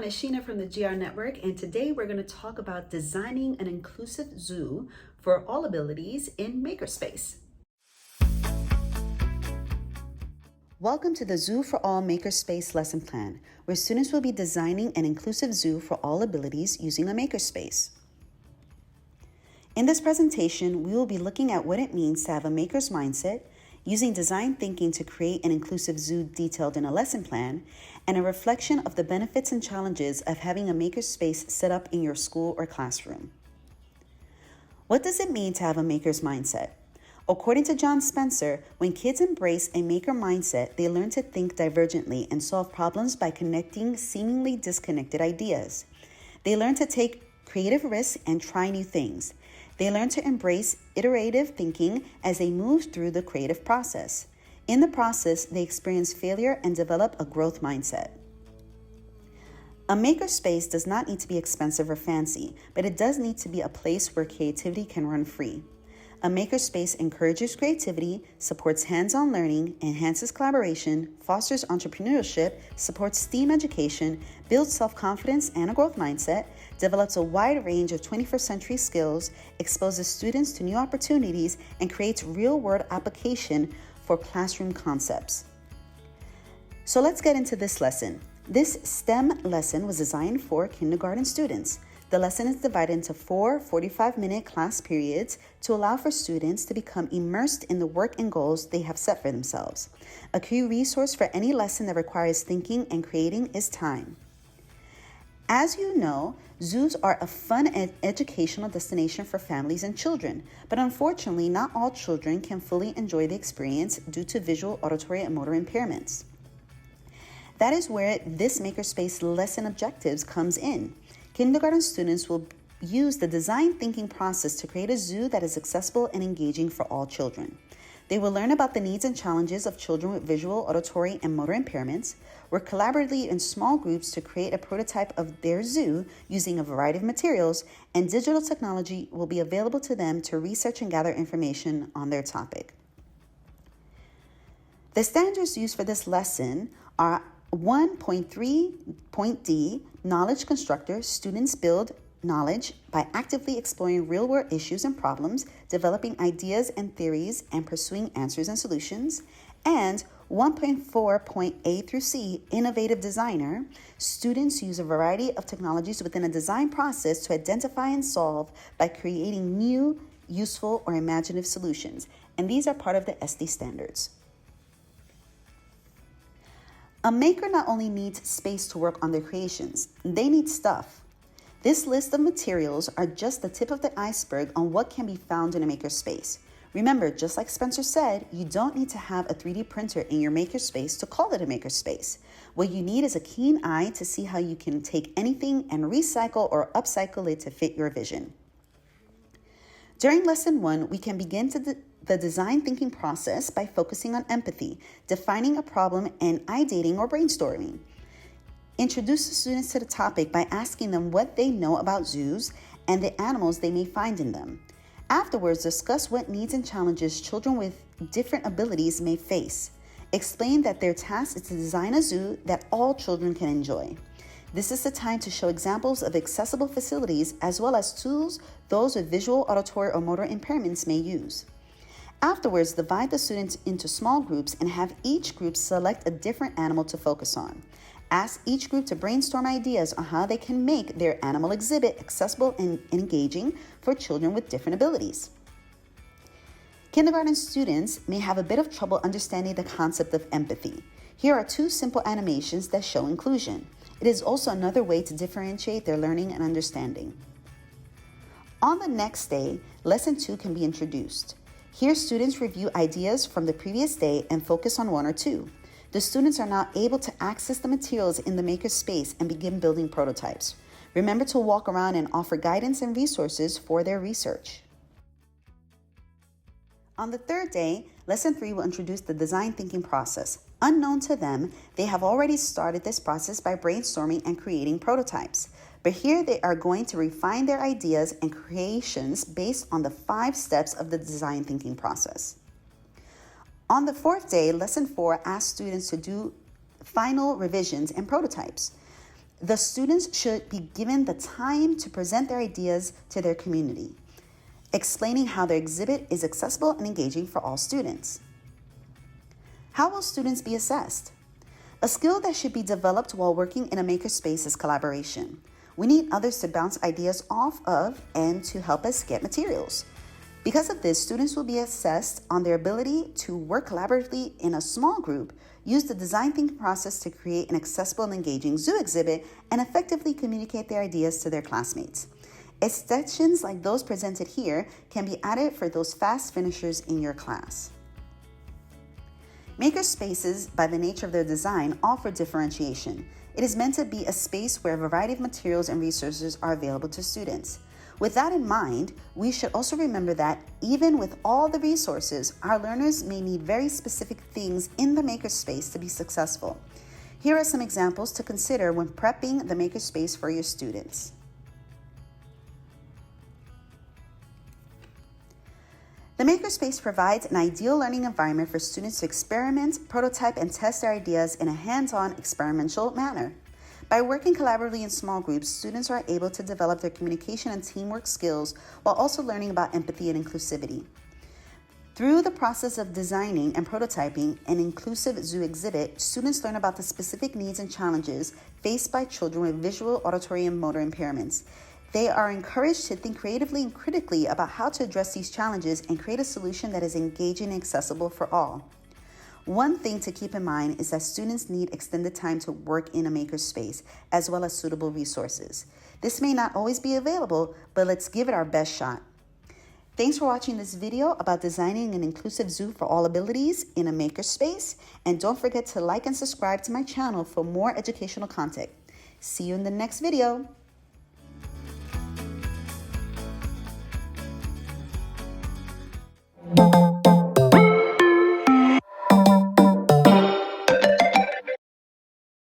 everyone, it's Sheena from the GR Network, and today we're going to talk about designing an inclusive zoo for all abilities in Makerspace. Welcome to the Zoo for All Makerspace lesson plan, where students will be designing an inclusive zoo for all abilities using a Makerspace. In this presentation, we will be looking at what it means to have a maker's mindset, using design thinking to create an inclusive zoo detailed in a lesson plan, and a reflection of the benefits and challenges of having a makerspace set up in your school or classroom. What does it mean to have a maker's mindset? According to John Spencer, when kids embrace a maker mindset, they learn to think divergently and solve problems by connecting seemingly disconnected ideas. They learn to take creative risks and try new things. They learn to embrace iterative thinking as they move through the creative process. In the process, they experience failure and develop a growth mindset. A makerspace does not need to be expensive or fancy, but it does need to be a place where creativity can run free. A makerspace encourages creativity, supports hands-on learning, enhances collaboration, fosters entrepreneurship, supports STEAM education, builds self-confidence and a growth mindset, develops a wide range of 21st century skills, exposes students to new opportunities, and creates real-world application for classroom concepts. So let's get into this lesson. This STEM lesson was designed for kindergarten students. The lesson is divided into 4 45-minute class periods to allow for students to become immersed in the work and goals they have set for themselves. A key resource for any lesson that requires thinking and creating is time. As you know, zoos are a fun and educational destination for families and children, but unfortunately, not all children can fully enjoy the experience due to visual, auditory, and motor impairments. That is where this Makerspace lesson objectives comes in. Kindergarten students will use the design thinking process to create a zoo that is accessible and engaging for all children. They will learn about the needs and challenges of children with visual, auditory, and motor impairments, work collaboratively in small groups to create a prototype of their zoo using a variety of materials, and digital technology will be available to them to research and gather information on their topic. The standards used for this lesson are 1.3.d, Knowledge Constructor. Students build knowledge by actively exploring real-world issues and problems, developing ideas and theories, and pursuing answers and solutions. And 1.4.a through c, Innovative Designer. Students use a variety of technologies within a design process to identify and solve by creating new, useful, or imaginative solutions. And these are part of the SD standards. A maker not only needs space to work on their creations, they need stuff. This list of materials are just the tip of the iceberg on what can be found in a makerspace. Remember, just like Spencer said, you don't need to have a 3D printer in your makerspace to call it a makerspace. What you need is a keen eye to see how you can take anything and recycle or upcycle it to fit your vision. During Lesson 1, we can begin the design thinking process by focusing on empathy, defining a problem, and ideating or brainstorming. Introduce the students to the topic by asking them what they know about zoos and the animals they may find in them. Afterwards, discuss what needs and challenges children with different abilities may face. Explain that their task is to design a zoo that all children can enjoy. This is the time to show examples of accessible facilities as well as tools those with visual, auditory, or motor impairments may use. Afterwards, divide the students into small groups and have each group select a different animal to focus on. Ask each group to brainstorm ideas on how they can make their animal exhibit accessible and engaging for children with different abilities. Kindergarten students may have a bit of trouble understanding the concept of empathy. Here are 2 simple animations that show inclusion. It is also another way to differentiate their learning and understanding. On the next day, Lesson 2 can be introduced. Here, students review ideas from the previous day and focus on 1 or 2. The students are now able to access the materials in the makerspace and begin building prototypes. Remember to walk around and offer guidance and resources for their research. On the 3rd day, Lesson 3 will introduce the design thinking process. Unknown to them, they have already started this process by brainstorming and creating prototypes. But here they are going to refine their ideas and creations based on the 5 steps of the design thinking process. On the 4th day, Lesson 4 asks students to do final revisions and prototypes. The students should be given the time to present their ideas to their community, explaining how their exhibit is accessible and engaging for all students. How will students be assessed? A skill that should be developed while working in a makerspace is collaboration. We need others to bounce ideas off of and to help us get materials. Because of this, students will be assessed on their ability to work collaboratively in a small group, use the design thinking process to create an accessible and engaging zoo exhibit, and effectively communicate their ideas to their classmates. Extensions like those presented here can be added for those fast finishers in your class. Makerspaces, by the nature of their design, offer differentiation. It is meant to be a space where a variety of materials and resources are available to students. With that in mind, we should also remember that even with all the resources, our learners may need very specific things in the makerspace to be successful. Here are some examples to consider when prepping the makerspace for your students. The Makerspace provides an ideal learning environment for students to experiment, prototype, and test their ideas in a hands-on, experimental manner. By working collaboratively in small groups, students are able to develop their communication and teamwork skills while also learning about empathy and inclusivity. Through the process of designing and prototyping an inclusive zoo exhibit, students learn about the specific needs and challenges faced by children with visual, auditory, and motor impairments. They are encouraged to think creatively and critically about how to address these challenges and create a solution that is engaging and accessible for all. One thing to keep in mind is that students need extended time to work in a makerspace, as well as suitable resources. This may not always be available, but let's give it our best shot. Thanks for watching this video about designing an inclusive zoo for all abilities in a makerspace, and don't forget to like and subscribe to my channel for more educational content. See you in the next video.